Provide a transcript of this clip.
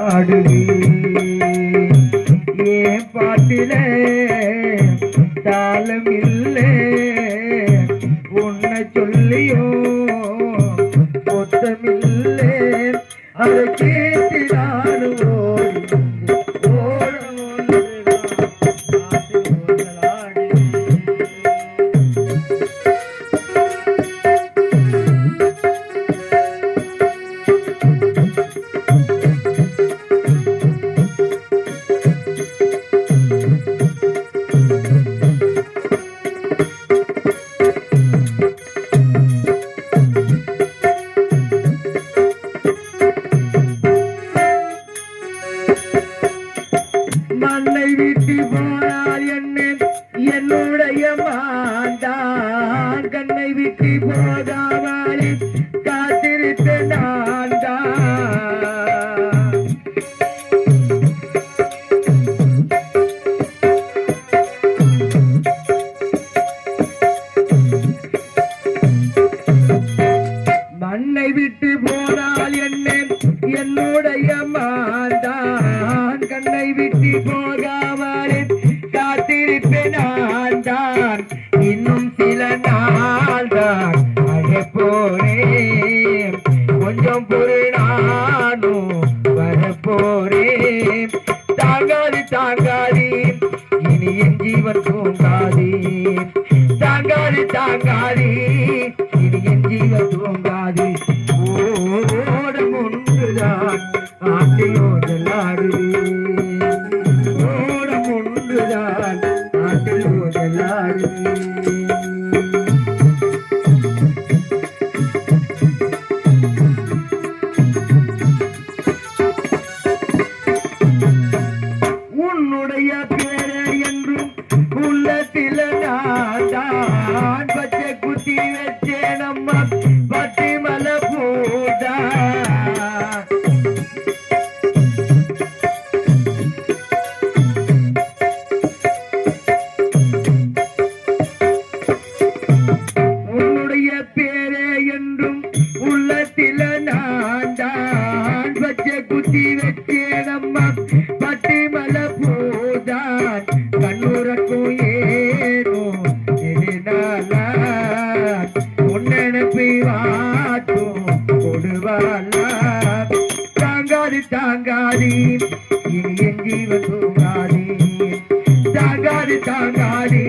ஆடுவே ஏன் பாட்டிலே தாளம் இல்லை உன்னை சொல்லியோ பொத்தமில்லை அதை கேட்டு நானும் மண்ணை விட்டு போனால் என்னுடைய மாந்தான் கண்ணை விட்டு போகாமலே காத்திருத்த நான் மண்ணை விட்டு போனால் என்னுடைய மாந்தான் கண்ணை விட்டு போகாமலே காத்திருப்பேன் நான் தான் இன்னும் சில நாள் தான் அழைப்போரேன் கொஞ்சம் பொருள் நானும் வரப்போரேன் தாங்காது தாங்காது இனி என் ஜீவன் தூங்காது தாங்காது தாங்காது இனி என் ஜீவன் தூங்காது ஓடம் ஒன்றுதான் ஆட்டிலோ ஜல்லாடுது ஓடம் ஒன்றுதான் ஆட்டிலோ ஜல்லாடுது உன்னுடைய பேரை என்றும் உள்ளத்தில நான் பச்சை குத்தி வச்சே நம்ம பத்தி மலை போதா உன்னுடைய பேரை என்றும் உள்ளத்தில நான் பச்சை குத்தி வச்சே நம்ம பத்தி மலை போதான் கண்ணுறக்கும் ஏனோ உன்னெனப்பை வாட்டும் கொடுவாளா தாங்காது தாங்காது இனி என் ஜீவன் தூங்காது தாங்காது தாங்காது